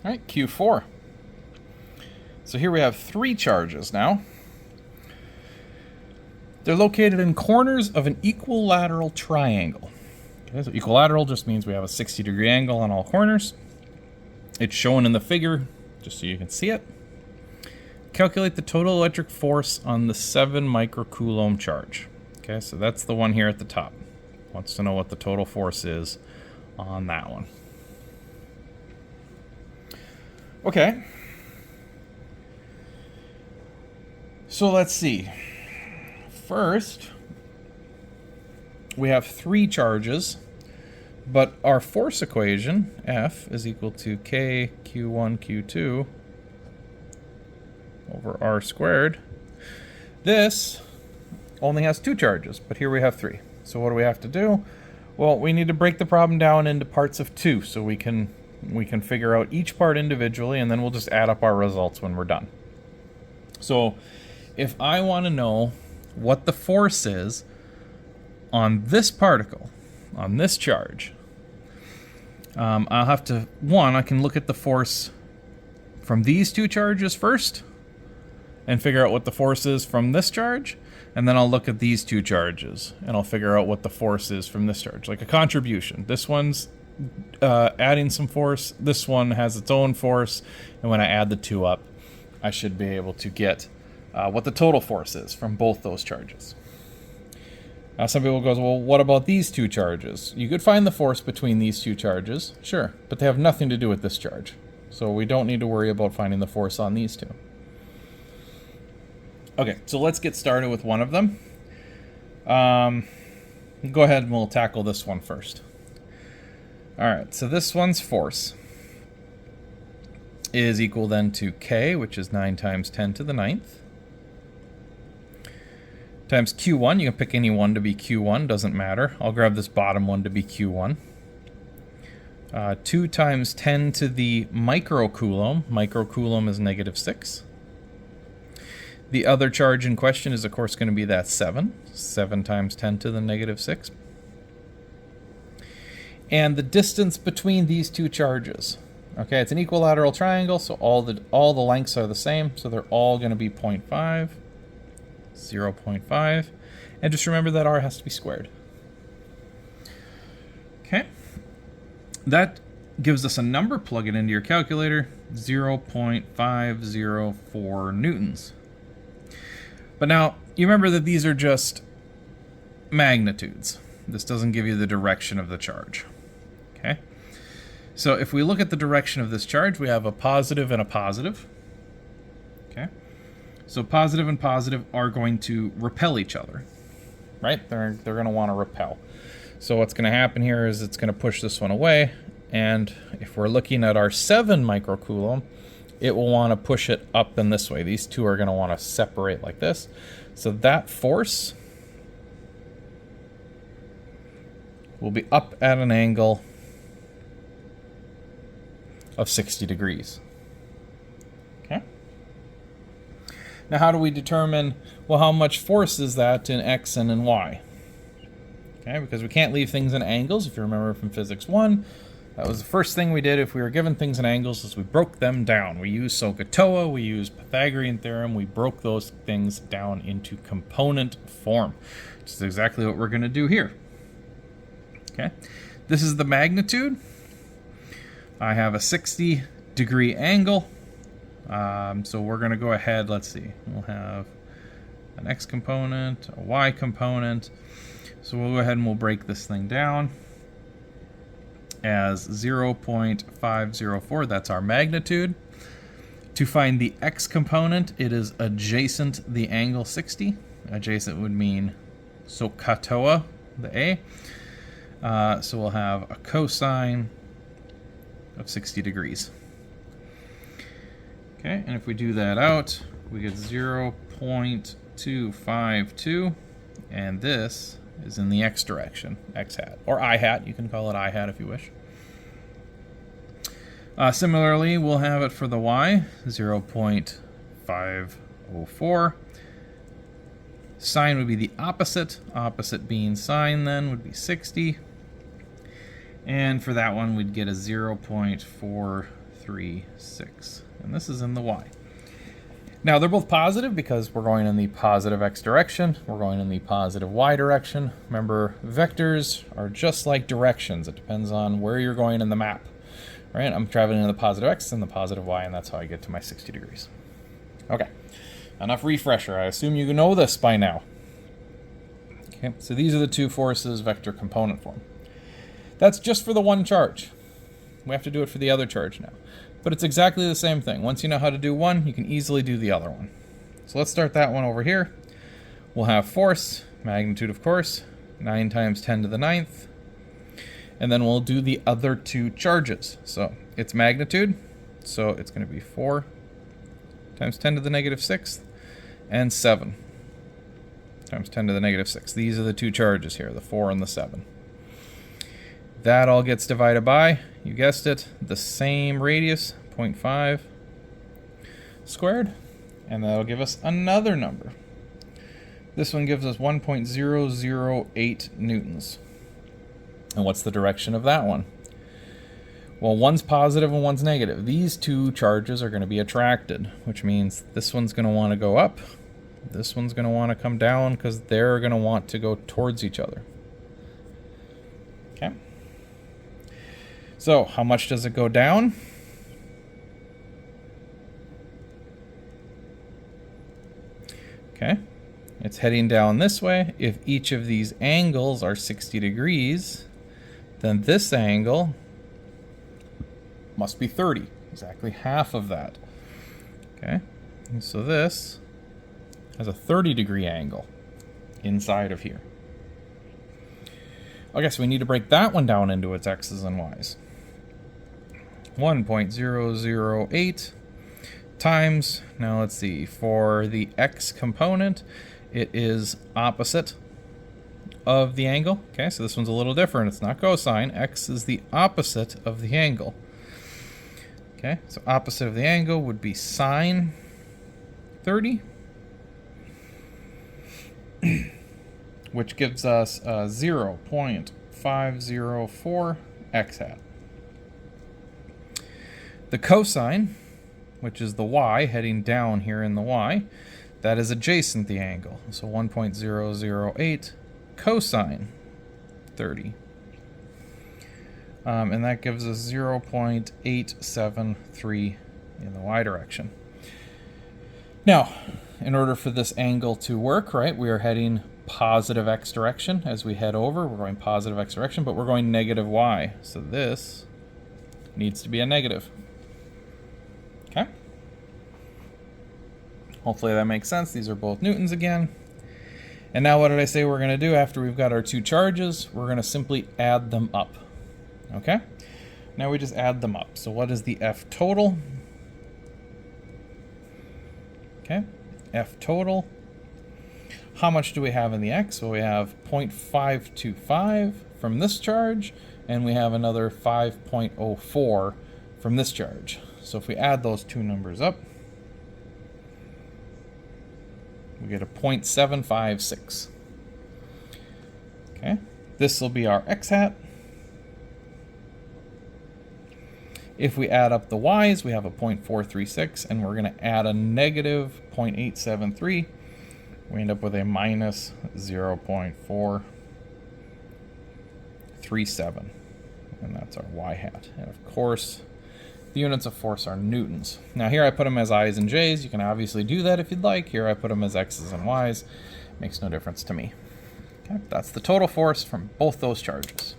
All right, Q4. So here we have three charges now. They're located in corners of an equilateral triangle. Okay, so equilateral just means we have a 60-degree angle on all corners. It's shown in the figure, just so you can see it. Calculate the total electric force on the 7 microcoulomb charge. Okay, so that's the one here at the top. Wants to know what the total force is on that one. Okay. So let's see. First, we have three charges, but our force equation, F, is equal to K Q1 Q2 over R squared. This only has two charges, but here we have three. So what do we have to do? Well, we need to break the problem down into parts of two so we can figure out each part individually, and then we'll just add up our results when we're done. So if I want to know what the force is on this particle, on this charge, I'll have to, I can look at the force from these two charges first and figure out what the force is from this charge, and then I'll look at these two charges and I'll figure out what the force is from this charge, like a contribution. This one's adding some force, this one has its own force, and when I add the two up, I should be able to get what the total force is from both those charges. Some people go, well, what about these two charges? You could find the force between these two charges, sure, but they have nothing to do with this charge. So we don't need to worry about finding the force on these two. Okay, so let's get started with one of them. Go ahead and we'll tackle this one first. Alright, so this one's force is equal then to K, which is 9 times 10 to the 9th, times Q1. You can pick any one to be Q1, doesn't matter. I'll grab this bottom one to be Q1. 2 times 10 to the microcoulomb. Microcoulomb is -6. The other charge in question is, of course, going to be that 7. 7 times 10 to the -6. And the distance between these two charges. Okay, it's an equilateral triangle, so all the lengths are the same, so they're all going to be 0.5, 0.5, and just remember that R has to be squared. Okay, that gives us a number. Plug it into your calculator, 0.504 newtons. But now, you remember that these are just magnitudes. This doesn't give you the direction of the charge. Okay? So if we look at the direction of this charge, we have a positive and a positive. Okay? So positive and positive are going to repel each other. Right? They're going to want to repel. So what's going to happen here is it's going to push this one away. And if we're looking at our 7 microcoulomb, it will want to push it up and this way. These two are going to want to separate like this. So that force will be up at an angle of 60 degrees. Okay? Now how do we determine, well, how much force is that in X and in Y? Okay, because we can't leave things in angles. If you remember from Physics 1, that was the first thing we did if we were given things in angles, is we broke them down. We used SOHCAHTOA, we used Pythagorean theorem, we broke those things down into component form, which is exactly what we're going to do here. Okay, this is the magnitude. I have a 60-degree angle, so we're going to go ahead, let's see, we'll have an X component, a Y component, so we'll go ahead and we'll break this thing down as 0.504, that's our magnitude. To find the X component, it is adjacent the angle 60. Adjacent would mean SOHCAHTOA, the A. So we'll have a cosine of 60 degrees. Okay, and if we do that out, we get 0.252, and this is in the X direction, X hat, or I hat, you can call it I hat if you wish. Similarly, we'll have it for the Y, 0.504. Sine would be the opposite being sine then would be 60. And for that one, we'd get a 0.4 3, 6. And this is in the y. Now, they're both positive because we're going in the positive x direction. We're going in the positive y direction. Remember, vectors are just like directions. It depends on where you're going in the map. Right? I'm traveling in the positive x and the positive y, and that's how I get to my 60 degrees. Okay, enough refresher. I assume you know this by now. Okay, so these are the two forces vector component form. That's just for the one charge. We have to do it for the other charge now. But it's exactly the same thing. Once you know how to do one, you can easily do the other one. So let's start that one over here. We'll have force, magnitude of course, 9 times 10 to the 9th. And then we'll do the other two charges. So it's magnitude, so it's going to be 4 times 10 to the negative 6th, and 7 times 10 to the negative 6. These are the two charges here, the 4 and the 7. That all gets divided by, you guessed it, the same radius, 0.5 squared, and that'll give us another number. This one gives us 1.008 newtons. And what's the direction of that one? Well, one's positive and one's negative. These two charges are going to be attracted, which means this one's going to want to go up. This one's going to want to come down because they're going to want to go towards each other. Okay. So, how much does it go down? Okay. It's heading down this way. If each of these angles are 60 degrees, then this angle must be 30. Exactly half of that. Okay. And so this has a 30-degree angle inside of here. Okay, so we need to break that one down into its x's and y's. 1.008 times, now let's see, for the x component, it is opposite of the angle. Okay, so this one's a little different. It's not cosine. X is the opposite of the angle. Okay, so opposite of the angle would be sine 30, which gives us 0.504 x hat. The cosine, which is the y heading down here in the y, that is adjacent the angle. So 1.008 cosine 30. And that gives us 0.873 in the y direction. Now, in order for this angle to work, right, we are heading positive x direction as we head over. We're going positive x direction, but we're going negative y. So this needs to be a negative. Okay? Hopefully that makes sense. These are both newtons again. And now what did I say we're going to do after we've got our two charges? We're going to simply add them up. Okay? Now we just add them up. So what is the F total? Okay, F total. How much do we have in the X? Well, we have 0.525 from this charge, and we have another 5.04 from this charge. So if we add those two numbers up, we get a 0.756. Okay, this will be our X hat. If we add up the y's, we have a 0.436, and we're going to add a negative 0.873. We end up with a minus 0.437, and that's our y hat. And of course, the units of force are newtons. Now here I put them as i's and j's. You can obviously do that if you'd like. Here I put them as x's and y's. Makes no difference to me. Okay, that's the total force from both those charges.